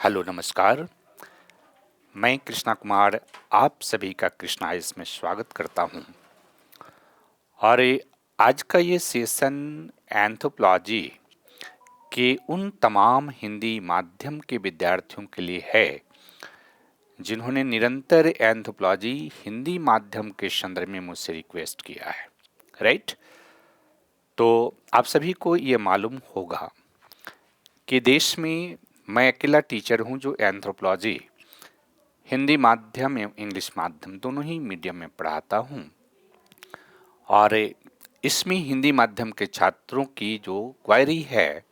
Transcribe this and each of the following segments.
Hello नमस्कार। मैं कृष्णा कुमार आप सभी का कृष्णा इसमें स्वागत करता हूं। और आज का ये सेशन एंथ्रोपोलॉजी के उन तमाम हिंदी माध्यम के विद्यार्थियों के लिए है जिन्होंने निरंतर एंथ्रोपोलॉजी हिंदी माध्यम के संदर्भ में मुझसे रिक्वेस्ट किया है, राइट। तो आप सभी को ये मालूम होगा कि देश में मैं अकेला टीचर हूं जो एंथ्रोपोलॉजी हिंदी माध्यम एवं इंग्लिश माध्यम दोनों ही मीडियम में पढ़ाता हूं। और इसमें हिंदी माध्यम के छात्रों की जो क्वेरी है,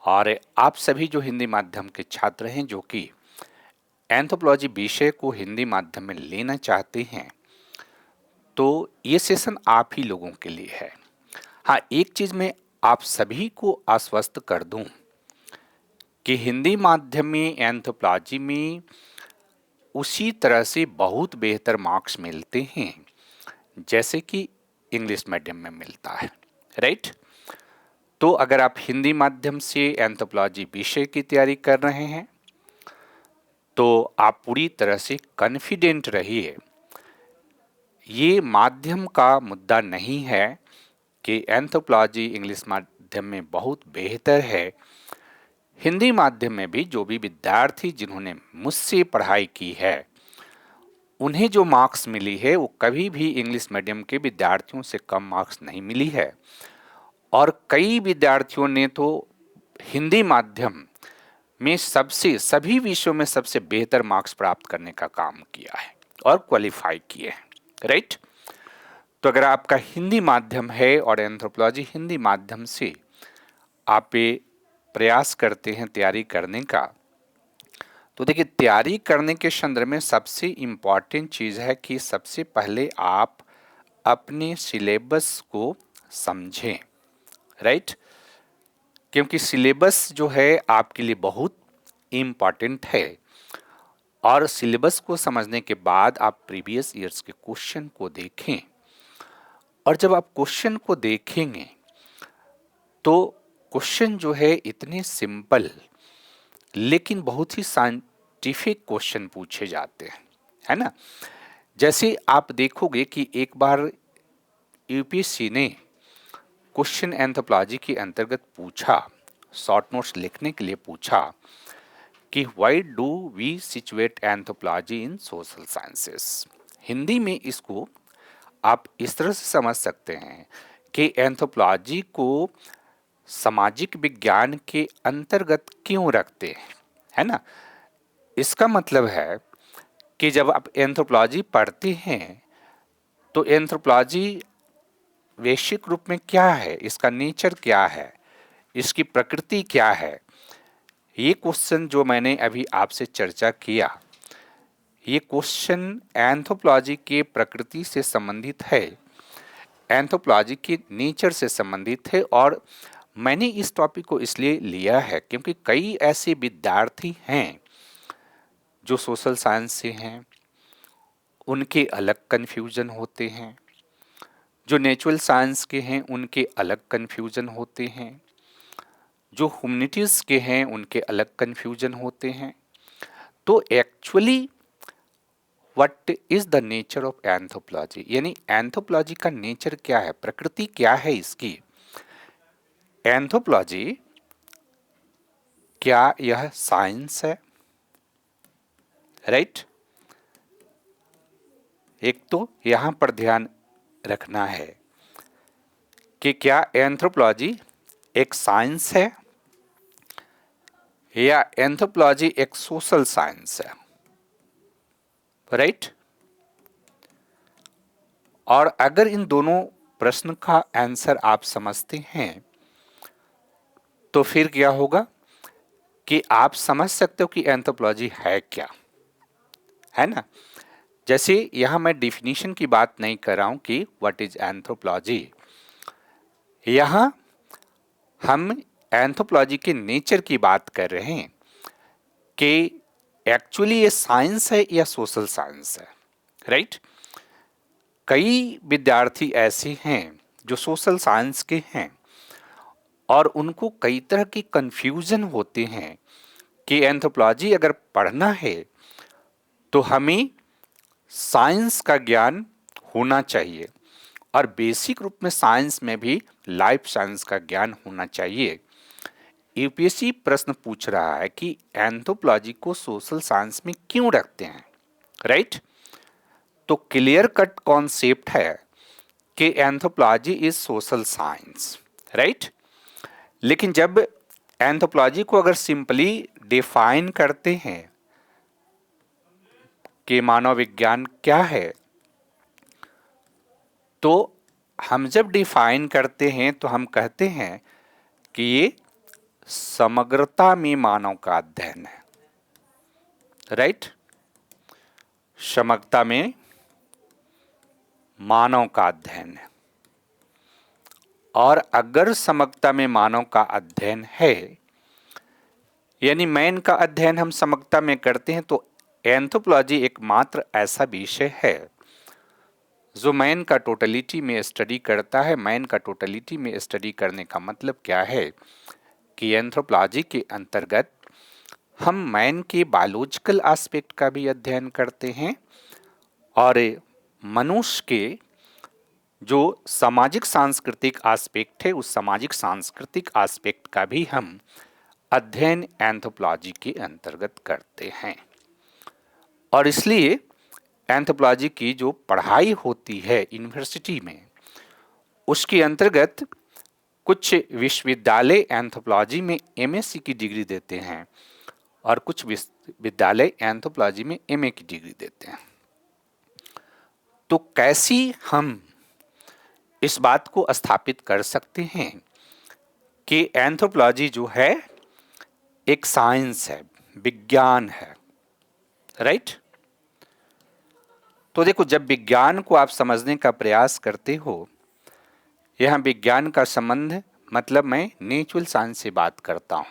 और आप सभी जो हिंदी माध्यम के छात्र हैं जो कि एंथ्रोपोलॉजी विषय को हिंदी माध्यम में लेना चाहते हैं, तो ये सेशन आप ही लोगों के लिए है। हाँ, एक चीज़ मैं आप सभी को आश्वस्त कर दूं कि हिंदी माध्यम में एंथ्रोपोलॉजी में उसी तरह से बहुत बेहतर मार्क्स मिलते हैं जैसे कि इंग्लिश मीडियम में मिलता है, राइट। तो अगर आप हिंदी माध्यम से एंथ्रोपोलॉजी विषय की तैयारी कर रहे हैं तो आप पूरी तरह से कॉन्फिडेंट रहिए। ये माध्यम का मुद्दा नहीं है कि एंथ्रोपोलॉजी इंग्लिश माध्यम में बहुत बेहतर है। हिंदी माध्यम में भी जो भी विद्यार्थी जिन्होंने मुझसे पढ़ाई की है उन्हें जो मार्क्स मिली है वो कभी भी इंग्लिश मीडियम के विद्यार्थियों से कम मार्क्स नहीं मिली है। और कई विद्यार्थियों ने तो हिंदी माध्यम में सभी विषयों में सबसे बेहतर मार्क्स प्राप्त करने का काम किया है और क्वालिफाई किए हैं, राइट। तो अगर आपका हिंदी माध्यम है और एंथ्रोपोलॉजी हिंदी माध्यम से आप ये प्रयास करते हैं तैयारी करने का, तो देखिए तैयारी करने के संदर्भ में सबसे इम्पॉर्टेंट चीज़ है कि सबसे पहले आप अपने सिलेबस को समझें, राइट। क्योंकि सिलेबस जो है आपके लिए बहुत इम्पॉर्टेंट है। और सिलेबस को समझने के बाद आप प्रीवियस ईयर्स के क्वेश्चन को देखें। और जब आप क्वेश्चन को देखेंगे तो क्वेश्चन जो है इतने सिंपल लेकिन बहुत ही साइंटिफिक क्वेश्चन पूछे जाते हैं, है ना। जैसे आप देखोगे कि एक बार यूपीएससी ने क्वेश्चन एंथ्रोपोलॉजी के अंतर्गत पूछा, शॉर्ट नोट्स लिखने के लिए पूछा कि why do we situate anthropology in social sciences. Hindi में इसको आप इस तरह से समझ सकते हैं कि एंथ्रोपोलॉजी को सामाजिक विज्ञान के अंतर्गत क्यों रखते हैं, है ना। इसका मतलब है कि जब आप एंथ्रोपोलॉजी पढ़ते हैं तो एंथ्रोपोलॉजी वैश्विक रूप में क्या है, इसका नेचर क्या है, इसकी प्रकृति क्या है। ये क्वेश्चन जो मैंने अभी आपसे चर्चा किया, ये क्वेश्चन एंथ्रोपोलॉजी के प्रकृति से संबंधित है, एंथ्रोपोलॉजी के नेचर से संबंधित है। और मैंने इस टॉपिक को इसलिए लिया है क्योंकि कई ऐसे विद्यार्थी हैं जो सोशल साइंस से हैं, उनके अलग कन्फ्यूजन होते हैं। जो नेचुरल साइंस के हैं उनके अलग कन्फ्यूजन होते हैं। जो ह्यूमैनिटीज़ के हैं उनके अलग कन्फ्यूजन होते हैं। तो actually what is the nature of anthropology, यानी एंथ्रोपोलॉजी का नेचर क्या है, प्रकृति क्या है इसकी। एंथ्रोपोलॉजी क्या यह साइंस है, राइट। एक तो यहां पर ध्यान रखना है कि क्या एंथ्रोपोलॉजी एक साइंस है या एंथ्रोपोलॉजी एक सोशल साइंस है, राइट। और अगर इन दोनों प्रश्न का आंसर आप समझते हैं तो फिर क्या होगा कि आप समझ सकते हो कि एंथ्रोपोलॉजी है क्या, है ना। जैसे यहां मैं डिफिनीशन की बात नहीं कर रहा हूं कि व्हाट इज एंथ्रोपोलॉजी। यहां हम एंथ्रोपोलॉजी के नेचर की बात कर रहे हैं कि एक्चुअली ये साइंस है या सोशल साइंस है, राइट। कई विद्यार्थी ऐसे हैं जो सोशल साइंस के हैं और उनको कई तरह की कंफ्यूजन होते हैं कि एंथ्रोपोलॉजी अगर पढ़ना है तो हमें साइंस का ज्ञान होना चाहिए, और बेसिक रूप में साइंस में भी लाइफ साइंस का ज्ञान होना चाहिए। यूपीएससी प्रश्न पूछ रहा है कि एंथ्रोपोलॉजी को सोशल साइंस में क्यों रखते हैं, राइट? तो क्लियर कट कॉन्सेप्ट है कि anthropology is social science, right? लेकिन जब एंथ्रोपोलॉजी को अगर सिंपली डिफाइन करते हैं कि मानव विज्ञान क्या है, तो हम जब डिफाइन करते हैं तो हम कहते हैं कि ये समग्रता में मानव का अध्ययन है, राइट? समग्रता में मानव का अध्ययन है। और अगर समग्रता में मानव का अध्ययन है, यानी मैन का अध्ययन हम समग्रता में करते हैं, तो एंथ्रोपोलॉजी एकमात्र ऐसा विषय है जो मैन का टोटलिटी में स्टडी करता है। मैन का टोटलिटी में स्टडी करने का मतलब क्या है कि एंथ्रोपोलॉजी के अंतर्गत हम मैन के बायोलॉजिकल एस्पेक्ट का भी अध्ययन करते हैं, और मनुष्य के जो सामाजिक सांस्कृतिक एस्पेक्ट है, उस सामाजिक सांस्कृतिक एस्पेक्ट का भी हम अध्ययन एंथ्रोपोलॉजी के अंतर्गत करते हैं। और इसलिए एंथ्रोपोलॉजी की जो पढ़ाई होती है यूनिवर्सिटी में, उसके अंतर्गत कुछ विश्वविद्यालय एंथ्रोपोलॉजी में एमएससी की डिग्री देते हैं और कुछ विश्वविद्यालय एंथ्रोपोलॉजी में एमए की डिग्री देते हैं। तो कैसी हम इस बात को स्थापित कर सकते हैं कि एंथ्रोपोलॉजी जो है एक साइंस है, विज्ञान है, राइट? तो देखो, जब विज्ञान को आप समझने का प्रयास करते हो, यहाँ विज्ञान का संबंध मतलब मैं नेचुरल साइंस से बात करता हूँ।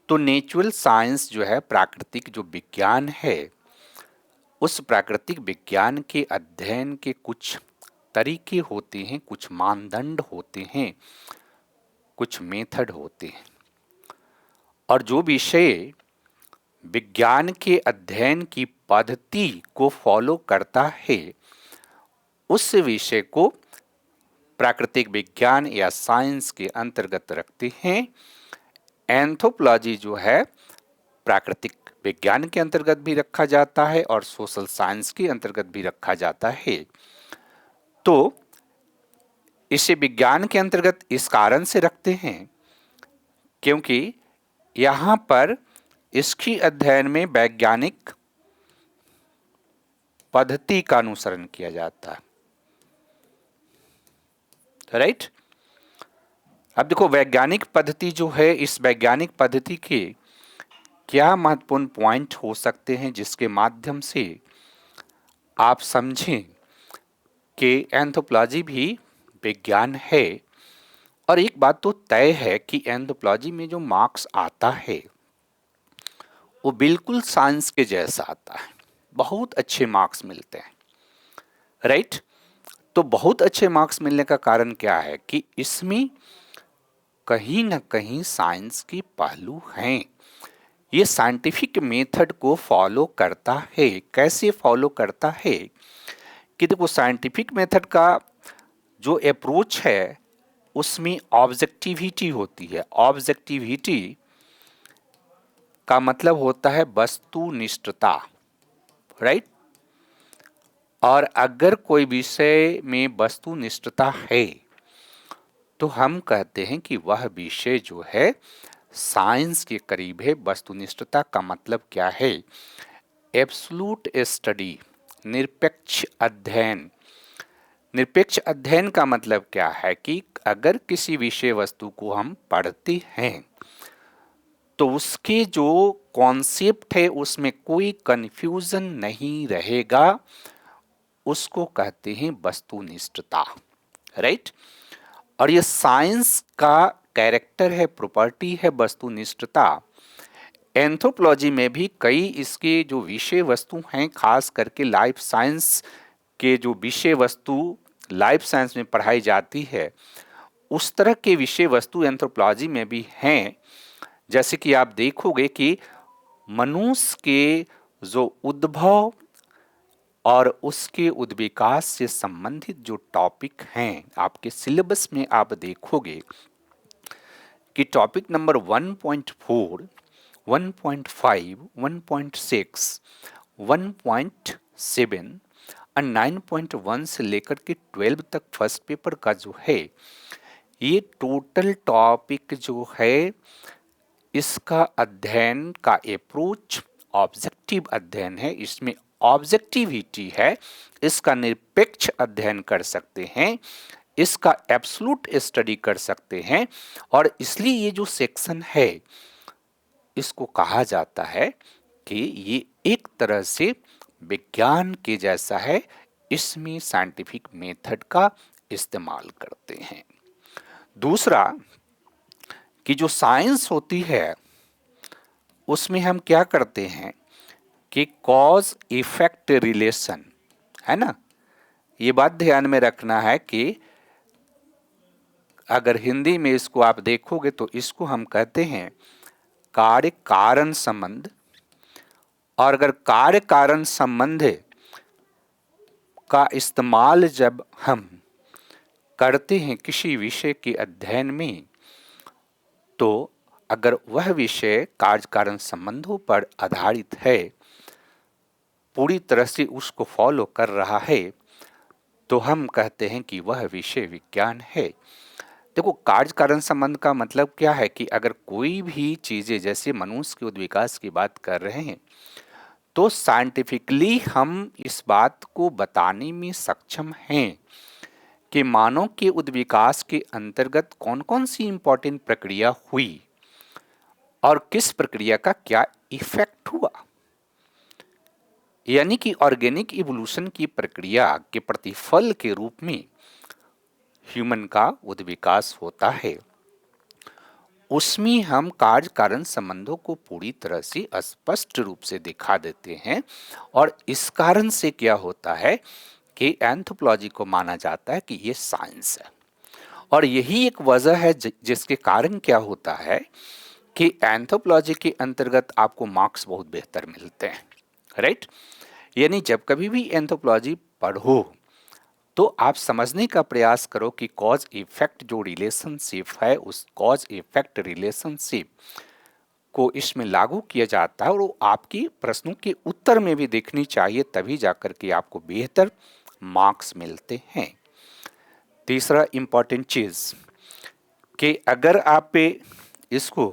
तो नेचुरल साइंस जो है, प्राकृतिक जो विज्ञान है, उस प्राकृतिक विज्ञान के अध्ययन के कुछ तरीके होते हैं, कुछ मानदंड होते हैं, कुछ मेथड होते हैं। और जो विषय विज्ञान के अध्ययन की पद्धति को फॉलो करता है, उस विषय को प्राकृतिक विज्ञान या साइंस के अंतर्गत रखते हैं। एंथ्रोपोलॉजी जो है प्राकृतिक विज्ञान के अंतर्गत भी रखा जाता है और सोशल साइंस के अंतर्गत भी रखा जाता है। तो इसे विज्ञान के अंतर्गत इस कारण से रखते हैं क्योंकि यहाँ पर इसकी अध्ययन में वैज्ञानिक पद्धति का अनुसरण किया जाता है, राइट? अब देखो, वैज्ञानिक पद्धति जो है, इस वैज्ञानिक पद्धति के क्या महत्वपूर्ण पॉइंट हो सकते हैं जिसके माध्यम से आप समझें कि एंथ्रोपोलॉजी भी विज्ञान है। और एक बात तो तय है कि एंथ्रोपोलॉजी में जो मार्क्स आता है वो बिल्कुल साइंस के जैसा आता है, बहुत अच्छे मार्क्स मिलते हैं, राइट? तो बहुत अच्छे मार्क्स मिलने का कारण क्या है कि इसमें कहीं ना कहीं साइंस के पहलू हैं। ये साइंटिफिक मेथड को फॉलो करता है। कैसे फॉलो करता है कि देखो, साइंटिफिक मेथड का जो अप्रोच है उसमें ऑब्जेक्टिविटी होती है। ऑब्जेक्टिविटी का मतलब होता है वस्तुनिष्ठता, राइट? और अगर कोई विषय में वस्तुनिष्ठता है तो हम कहते हैं कि वह विषय जो है साइंस के करीब है। वस्तुनिष्ठता का मतलब क्या है? एब्सोल्यूट स्टडी, निरपेक्ष अध्ययन। निरपेक्ष अध्ययन का मतलब क्या है कि अगर किसी विषय वस्तु को हम पढ़ते हैं तो उसके जो कॉन्सेप्ट है उसमें कोई कंफ्यूजन नहीं रहेगा, उसको कहते हैं वस्तुनिष्ठता, राइट? और ये साइंस का कैरेक्टर है, प्रॉपर्टी है वस्तुनिष्ठता। एंथ्रोपोलॉजी में भी कई इसके जो विषय वस्तु हैं, खास करके लाइफ साइंस के जो विषय वस्तु लाइफ साइंस में पढ़ाई जाती है, उस तरह के विषय वस्तु एंथ्रोपोलॉजी में भी हैं जैसे कि आप देखोगे कि मनुष्य के जो उद्भव और उसके उद्विकास से संबंधित जो टॉपिक हैं, आपके सिलेबस में आप देखोगे कि टॉपिक नंबर 1.4, 1.5, 1.6, 1.7 और 9.1 से लेकर के 12 तक फर्स्ट पेपर का जो है, ये टोटल टॉपिक जो है इसका अध्ययन का अप्रोच ऑब्जेक्टिव अध्ययन है। इसमें ऑब्जेक्टिविटी है, इसका निरपेक्ष अध्ययन कर सकते हैं, इसका एब्सोल्यूट स्टडी कर सकते हैं। और इसलिए ये जो सेक्शन है इसको कहा जाता है कि ये एक तरह से विज्ञान के जैसा है, इसमें साइंटिफिक मेथड का इस्तेमाल करते हैं। दूसरा कि जो साइंस होती है उसमें हम क्या करते हैं कि कॉज इफेक्ट रिलेशन, है ना, ये बात ध्यान में रखना है कि अगर हिंदी में इसको आप देखोगे तो इसको हम कहते हैं कार्य कारण संबंध। और अगर कार्य कारण संबंध का इस्तेमाल जब हम करते हैं किसी विषय के अध्ययन में, तो अगर वह विषय कार्य कारण संबंधों पर आधारित है, पूरी तरह से उसको फॉलो कर रहा है, तो हम कहते हैं कि वह विषय विज्ञान है। देखो, कार्य कारण संबंध का मतलब क्या है कि अगर कोई भी चीजें, जैसे मनुष्य के उद्विकास की बात कर रहे हैं, तो साइंटिफिकली हम इस बात को बताने में सक्षम हैं कि मानव के उद्विकास के अंतर्गत कौन कौन सी इंपॉर्टेंट प्रक्रिया हुई और किस प्रक्रिया का क्या इफेक्ट हुआ। यानी कि ऑर्गेनिक इवोल्यूशन की प्रक्रिया के प्रतिफल के रूप में ह्यूमन का उद्विकास होता है। उसमें हम कार्य कारण संबंधों को पूरी तरह से स्पष्ट रूप से दिखा देते हैं। और इस कारण से क्या होता है कि एंथ्रोपोलॉजी को माना जाता है कि ये साइंस है। और यही एक वजह है जिसके कारण क्या होता है कि एंथ्रोपोलॉजी के अंतर्गत आपको मार्क्स बहुत बेहतर मिलते हैं, राइट। यानी जब कभी भी एंथ्रोपोलॉजी पढ़ो तो आप समझने का प्रयास करो कि कॉज इफेक्ट जो रिलेशनशिप है, उस कॉज इफेक्ट रिलेशनशिप को इसमें लागू किया जाता है और वो आपके प्रश्नों के उत्तर में भी दिखनी चाहिए, तभी जाकर के आपको बेहतर मार्क्स मिलते हैं। तीसरा इंपॉर्टेंट चीज कि अगर आप इसको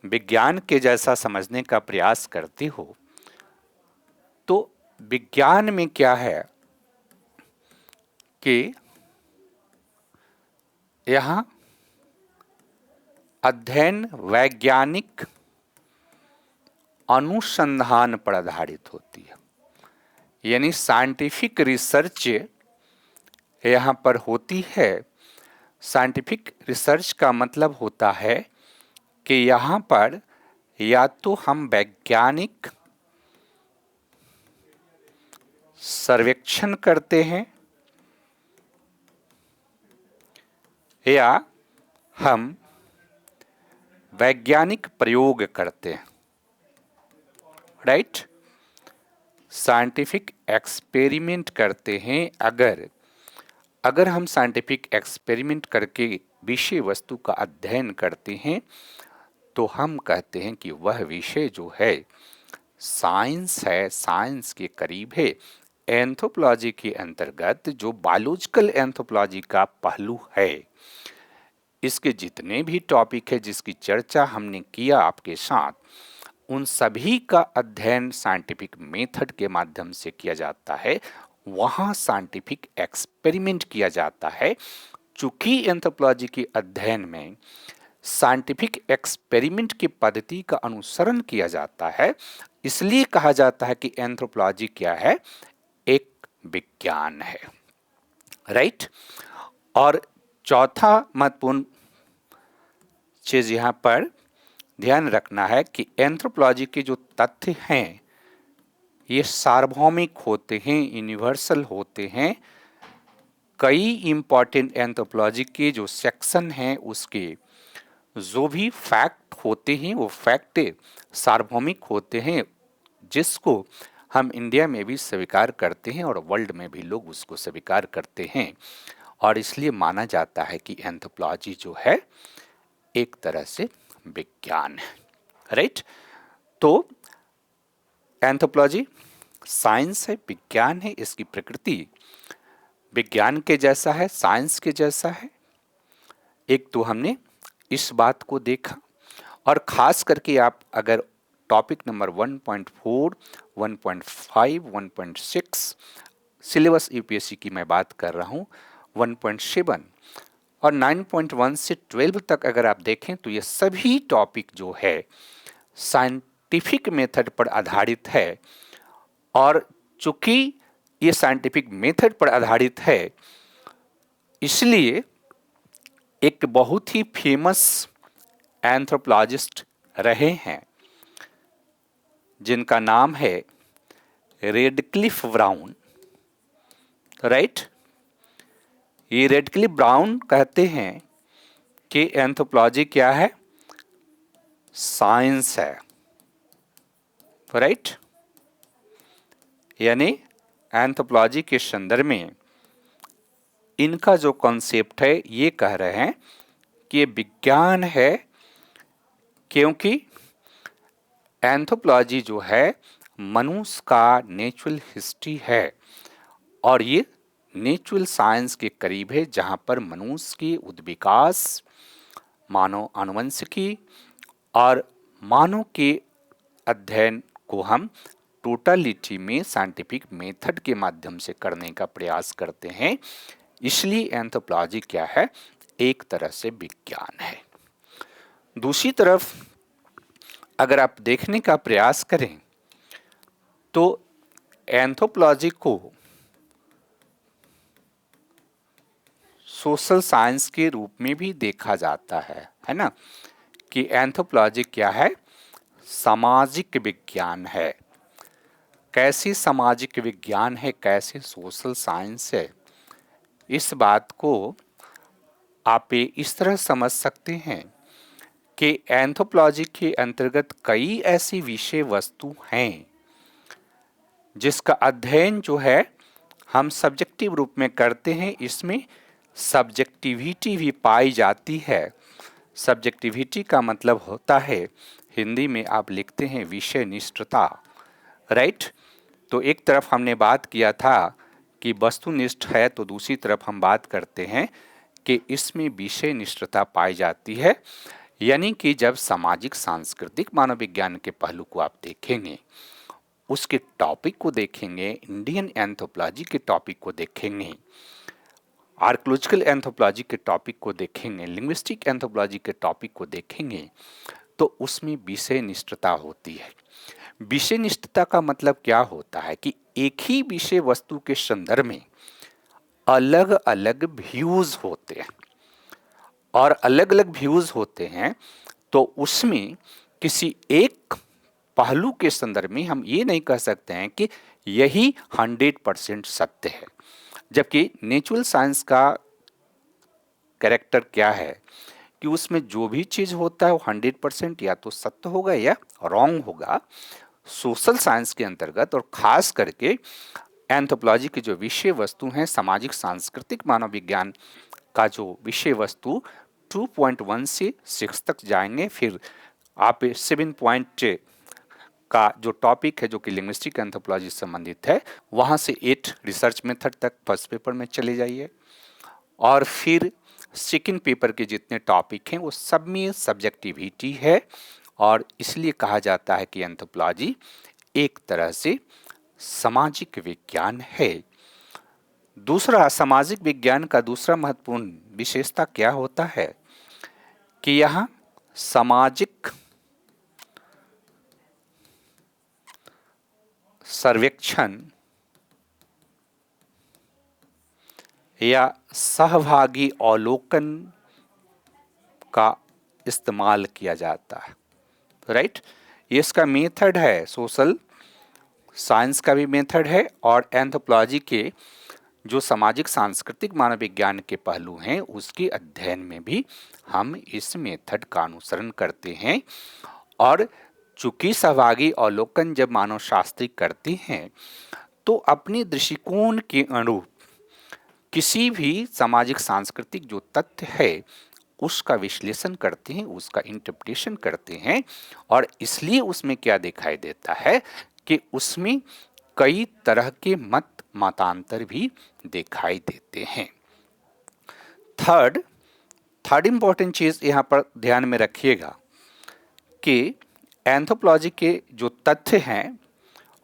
विज्ञान के जैसा समझने का प्रयास करते हो, तो विज्ञान में क्या है कि यहाँ अध्ययन वैज्ञानिक अनुसंधान पर आधारित होती है। यानी साइंटिफिक रिसर्च यहाँ पर होती है। साइंटिफिक रिसर्च का मतलब होता है कि यहाँ पर या तो हम वैज्ञानिक सर्वेक्षण करते हैं या हम वैज्ञानिक प्रयोग करते हैं, राइट। साइंटिफिक एक्सपेरिमेंट करते हैं। अगर हम साइंटिफिक एक्सपेरिमेंट करके विषय वस्तु का अध्ययन करते हैं तो हम कहते हैं कि वह विषय जो है साइंस है, साइंस के करीब है। एंथ्रोपोलॉजी के अंतर्गत जो बायोलॉजिकल एंथ्रोपोलॉजी का पहलू है, इसके जितने भी टॉपिक है जिसकी चर्चा हमने किया आपके साथ, उन सभी का अध्ययन साइंटिफिक मेथड के माध्यम से किया जाता है। वहाँ साइंटिफिक एक्सपेरिमेंट किया जाता है। चूंकि एंथ्रोपोलॉजी के अध्ययन में साइंटिफिक एक्सपेरिमेंट की पद्धति का अनुसरण किया जाता है, इसलिए कहा जाता है कि एंथ्रोपोलॉजी क्या है, एक विज्ञान है, राइट। और चौथा महत्वपूर्ण चीज यहाँ पर ध्यान रखना है कि एंथ्रोपोलॉजी के जो तथ्य हैं ये सार्वभौमिक होते हैं, यूनिवर्सल होते हैं। कई इंपॉर्टेंट एंथ्रोपोलॉजी के जो सेक्शन हैं उसके जो भी फैक्ट होते हैं वो फैक्ट सार्वभौमिक होते हैं, जिसको हम इंडिया में भी स्वीकार करते हैं और वर्ल्ड में भी लोग उसको स्वीकार करते हैं। और इसलिए माना जाता है कि एंथ्रोपोलॉजी जो है एक तरह से विज्ञान है, राइट। तो एंथ्रोपोलॉजी साइंस है, विज्ञान है, इसकी प्रकृति विज्ञान के जैसा है, साइंस के जैसा है। एक तो हमने इस बात को देखा, और खास करके आप अगर टॉपिक नंबर 1.4, 1.5, 1.6 सिलेबस यूपीएससी की मैं बात कर रहा हूँ, 1.7 और 9.1 से 12 तक अगर आप देखें तो ये सभी टॉपिक जो है साइंटिफिक मेथड पर आधारित है। और चूंकि ये साइंटिफिक मेथड पर आधारित है, इसलिए एक बहुत ही फेमस एंथ्रोपोलॉजिस्ट रहे हैं जिनका नाम है रेडक्लिफ ब्राउन, राइट। ये रेडक्लिफ ब्राउन कहते हैं कि एंथ्रोपोलॉजी क्या है, साइंस है, राइट। यानी एंथ्रोपोलॉजी के संदर्भ में इनका जो कॉन्सेप्ट है ये कह रहे हैं कि ये विज्ञान है, क्योंकि एंथ्रोपोलॉजी जो है मनुष्य का नेचुरल हिस्ट्री है, और ये नेचुरल साइंस के करीब है, जहाँ पर मनुष्य की उद्विकास, मानव आनुवंशिकी और मानव के अध्ययन को हम टोटलिटी में साइंटिफिक मेथड के माध्यम से करने का प्रयास करते हैं। इसलिए एंथ्रोपोलॉजी क्या है, एक तरह से विज्ञान है। दूसरी तरफ अगर आप देखने का प्रयास करें तो एंथ्रोपोलॉजी को सोशल साइंस के रूप में भी देखा जाता है ना, कि एंथ्रोपोलॉजी क्या है, सामाजिक विज्ञान है। कैसी सामाजिक विज्ञान है, कैसे सोशल साइंस है, इस बात को आप इस तरह समझ सकते हैं कि एंथ्रोपोलॉजी के अंतर्गत कई ऐसी विषय वस्तु हैं जिसका अध्ययन जो है हम सब्जेक्टिव रूप में करते हैं। इसमें सब्जेक्टिविटी भी पाई जाती है। सब्जेक्टिविटी का मतलब होता है, हिंदी में आप लिखते हैं विषय निष्ठता, राइट। तो एक तरफ हमने बात किया था कि वस्तुनिष्ठ है, तो दूसरी तरफ हम बात करते हैं कि इसमें विषय निष्ठता पाई जाती है। यानी कि जब सामाजिक सांस्कृतिक मानव विज्ञान के पहलू को आप देखेंगे, उसके टॉपिक को देखेंगे, इंडियन एंथ्रोपोलॉजी के टॉपिक को देखेंगे, आर्कोलॉजिकल एंथ्रोपोलॉजी के टॉपिक को देखेंगे, लिंग्विस्टिक एंथ्रोपोलॉजी के टॉपिक को देखेंगे, तो उसमें विषय निष्ठता होती है। विषय निष्ठता का मतलब क्या होता है कि एक ही विषय वस्तु के संदर्भ में अलग अलग व्यूज होते हैं, और अलग अलग व्यूज होते हैं तो उसमें किसी एक पहलू के संदर्भ में हम ये नहीं कह सकते हैं कि यही 100% सत्य है। जबकि नेचुरल साइंस का कैरेक्टर क्या है कि उसमें जो भी चीज़ होता है वो 100% या तो सत्य होगा या रॉन्ग होगा। सोशल साइंस के अंतर्गत और खास करके एंथ्रोपोलॉजी की जो विषय वस्तु हैं, सामाजिक सांस्कृतिक मानव विज्ञान का जो विषय वस्तु 2.1 से 6 तक जाएंगे, फिर आप 7 पॉइंट का जो टॉपिक है जो कि लिंग्विस्टिक एंथ्रोपोलॉजी से संबंधित है, वहाँ से 8 रिसर्च मेथड तक फर्स्ट पेपर में चले जाइए, और फिर सेकेंड पेपर के जितने टॉपिक हैं वो सब में सब्जेक्टिविटी है, और इसलिए कहा जाता है कि एंथ्रोपोलॉजी एक तरह से सामाजिक विज्ञान है। दूसरा, सामाजिक विज्ञान का दूसरा महत्वपूर्ण विशेषता क्या होता है कि यहाँ सामाजिक सर्वेक्षण या सहभागी अवलोकन का इस्तेमाल किया जाता है, राइट। ये इसका मेथड है, सोशल साइंस का भी मेथड है, और एंथ्रोपोलॉजी के जो सामाजिक सांस्कृतिक मानव विज्ञान के पहलू हैं उसके अध्ययन में भी हम इस मेथड का अनुसरण करते हैं। और चूंकि सहभागी अवलोकन जब मानव शास्त्री करते हैं तो अपने दृष्टिकोण के अनुरूप किसी भी सामाजिक सांस्कृतिक जो तथ्य है उसका विश्लेषण करते हैं, उसका इंटरप्रिटेशन करते हैं। और इसलिए उसमें क्या दिखाई देता है कि उसमें कई तरह के मतांतर भी दिखाई देते हैं। थर्ड थर्ड इंपॉर्टेंट चीज यहां पर ध्यान में रखिएगा कि एंथ्रोपोलॉजी के जो तथ्य हैं,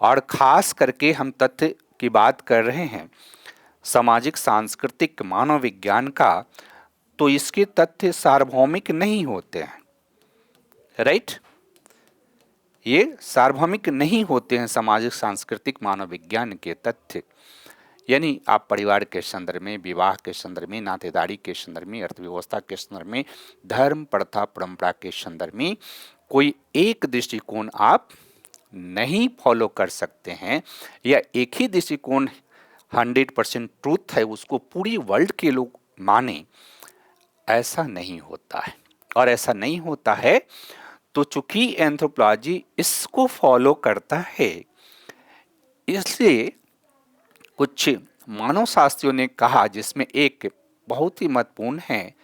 और खास करके हम तथ्य की बात कर रहे हैं सामाजिक सांस्कृतिक मानव विज्ञान का, तो इसके तथ्य सार्वभौमिक नहीं होते हैं। राइट, ये सार्वभौमिक नहीं होते हैं सामाजिक सांस्कृतिक मानव विज्ञान के तथ्य। यानी आप परिवार के संदर्भ में, विवाह के संदर्भ में, नातेदारी के संदर्भ में, अर्थव्यवस्था के संदर्भ में, धर्म प्रथा परंपरा के संदर्भ में कोई एक दृष्टिकोण आप नहीं फॉलो कर सकते हैं, या एक ही दृष्टिकोण 100% ट्रूथ है उसको पूरी वर्ल्ड के लोग माने, ऐसा नहीं होता है। और ऐसा नहीं होता है तो चूंकि एंथ्रोपोलॉजी इसको फॉलो करता है, इसलिए कुछ मानव शास्त्रियों ने कहा, जिसमें एक बहुत ही महत्वपूर्ण है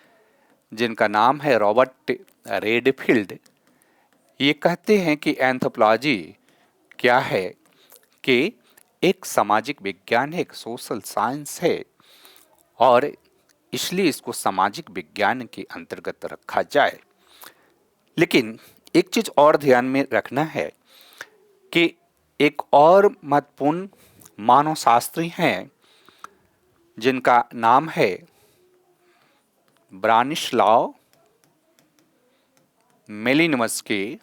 जिनका नाम है रॉबर्ट रेडफील्ड। ये कहते हैं कि एंथ्रोपोलॉजी क्या है कि एक सामाजिक विज्ञान है, एक सोशल साइंस है, और इसलिए इसको सामाजिक विज्ञान के अंतर्गत रखा जाए। लेकिन एक चीज और ध्यान में रखना है कि एक और महत्वपूर्ण मानव शास्त्री हैं जिनका नाम है ब्रानिस्लाव मेलिनोवस्की।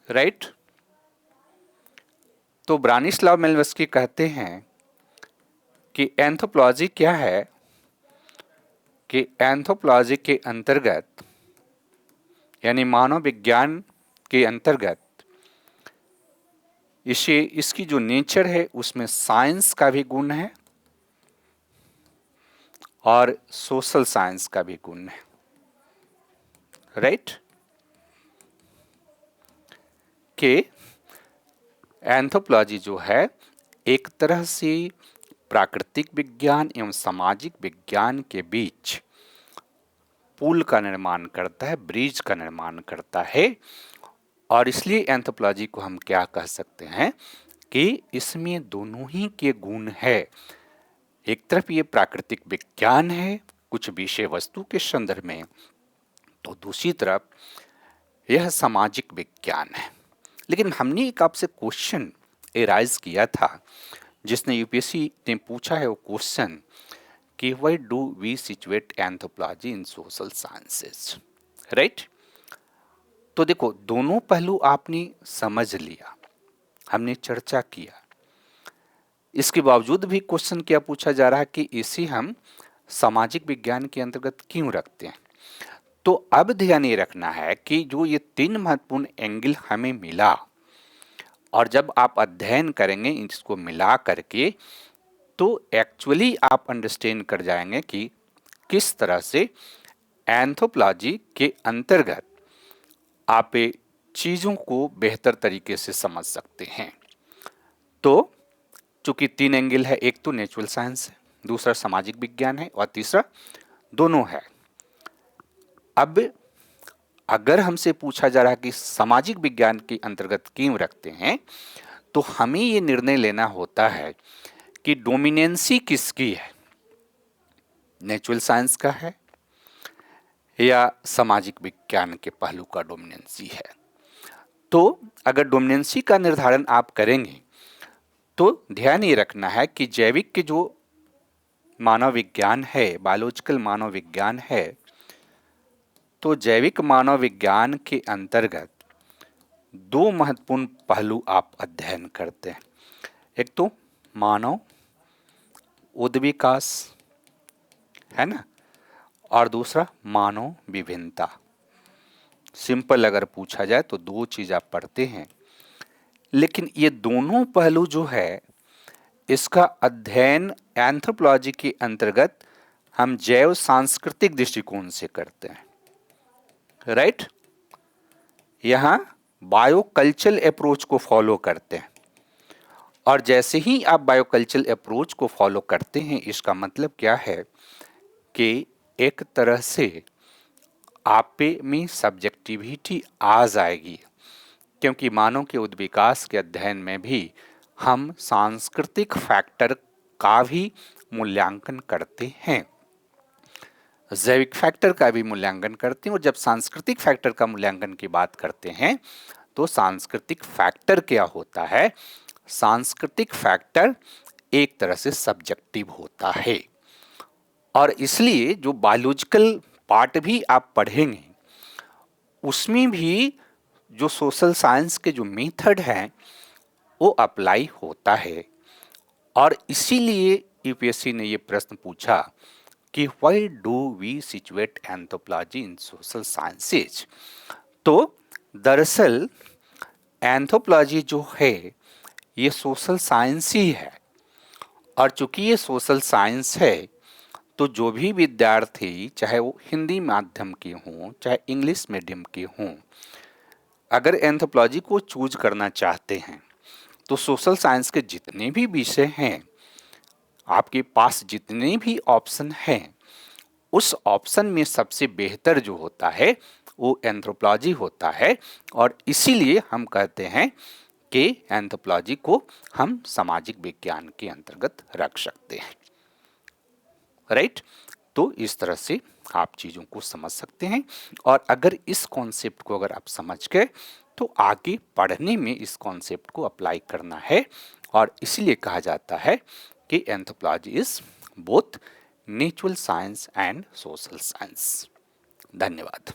राइट, तो ब्रानिस्लाव मेलिनोवस्की कहते हैं कि एंथ्रोपोलॉजी क्या है कि एंथ्रोपोलॉजी के अंतर्गत, यानी मानव विज्ञान के अंतर्गत, इसकी जो नेचर है उसमें साइंस का भी गुण है और सोशल साइंस का भी गुण है। राइट, कि एंथ्रोपोलॉजी जो है एक तरह से प्राकृतिक विज्ञान एवं सामाजिक विज्ञान के बीच पुल का निर्माण करता है, ब्रिज का निर्माण करता है। और इसलिए एंथ्रोपोलॉजी को हम क्या कह सकते हैं कि इसमें दोनों ही के गुण है। एक तरफ ये प्राकृतिक विज्ञान है कुछ विषय वस्तु के संदर्भ में, तो दूसरी तरफ यह सामाजिक विज्ञान है। लेकिन हमने एक आपसे क्वेश्चन एराइज किया था जिसने यूपीएससी ने पूछा है, वो क्वेश्चन कि why do we situate anthropology in social sciences. Right, तो देखो दोनों पहलू आपने समझ लिया, हमने चर्चा किया, इसके बावजूद भी क्वेश्चन क्या पूछा जा रहा है कि इसे हम सामाजिक विज्ञान के अंतर्गत क्यों रखते हैं। तो अब ध्यान ये रखना है कि जो ये तीन महत्वपूर्ण एंगल हमें मिला, और जब आप अध्ययन करेंगे इसको मिला करके, तो एक्चुअली आप अंडरस्टैंड कर जाएंगे कि किस तरह से एंथ्रोपोलॉजी के अंतर्गत आप चीज़ों को बेहतर तरीके से समझ सकते हैं। तो चूंकि तीन एंगल है, एक तो नेचुरल साइंस है, दूसरा सामाजिक विज्ञान है, और तीसरा दोनों है। अब अगर हमसे पूछा जा रहा है कि सामाजिक विज्ञान के अंतर्गत क्यों रखते हैं, तो हमें ये निर्णय लेना होता है कि डोमिनेंसी किसकी है, नेचुरल साइंस का है या सामाजिक विज्ञान के पहलू का डोमिनेंसी है। तो अगर डोमिनेंसी का निर्धारण आप करेंगे तो ध्यान ये रखना है कि जैविक के जो मानव विज्ञान है, बायोलॉजिकल मानव विज्ञान है, तो जैविक मानव विज्ञान के अंतर्गत दो महत्वपूर्ण पहलू आप अध्ययन करते हैं। एक तो मानव उद्विकास है ना, और दूसरा मानव विभिन्नता। सिंपल अगर पूछा जाए तो दो चीज आप पढ़ते हैं। लेकिन ये दोनों पहलू जो है इसका अध्ययन एंथ्रोपोलॉजी के अंतर्गत हम जैव सांस्कृतिक दृष्टिकोण से करते हैं, राइट। यहाँ बायोकल्चरल अप्रोच को फॉलो करते हैं, और जैसे ही आप बायोकल्चरल अप्रोच को फॉलो करते हैं, इसका मतलब क्या है कि एक तरह से आप में सब्जेक्टिविटी आ जाएगी, क्योंकि मानव के उद्विकास के अध्ययन में भी हम सांस्कृतिक फैक्टर का भी मूल्यांकन करते हैं, जैविक फैक्टर का भी मूल्यांकन करते हैं। और जब सांस्कृतिक फैक्टर का मूल्यांकन की बात करते हैं तो सांस्कृतिक फैक्टर क्या होता है? सांस्कृतिक फैक्टर एक तरह से सब्जेक्टिव होता है, और इसलिए जो बायोलॉजिकल पार्ट भी आप पढ़ेंगे उसमें भी जो सोशल साइंस के जो मेथड हैं वो अप्लाई होता है। और इसीलिए यूपीएससी ने ये प्रश्न पूछा कि why do we situate anthropology in social sciences. तो दरअसल एंथ्रोपोलॉजी जो है ये सोशल साइंस ही है, और चूंकि ये सोशल साइंस है तो जो भी विद्यार्थी, चाहे वो हिंदी माध्यम के हों चाहे इंग्लिश मीडियम के हों, अगर एंथ्रोपोलॉजी को चूज करना चाहते हैं तो सोशल साइंस के जितने भी विषय हैं, आपके पास जितने भी ऑप्शन हैं, उस ऑप्शन में सबसे बेहतर जो होता है वो एंथ्रोपोलॉजी होता है। और इसीलिए हम कहते हैं कि एंथ्रोपोलॉजी को हम सामाजिक विज्ञान के अंतर्गत रख सकते हैं, राइट। तो इस तरह से आप चीज़ों को समझ सकते हैं, और अगर इस कॉन्सेप्ट को अगर आप समझ गए तो आगे पढ़ने में इस कॉन्सेप्ट को अप्लाई करना है। और इसलिए कहा जाता है कि anthropology is both natural science and social science. धन्यवाद।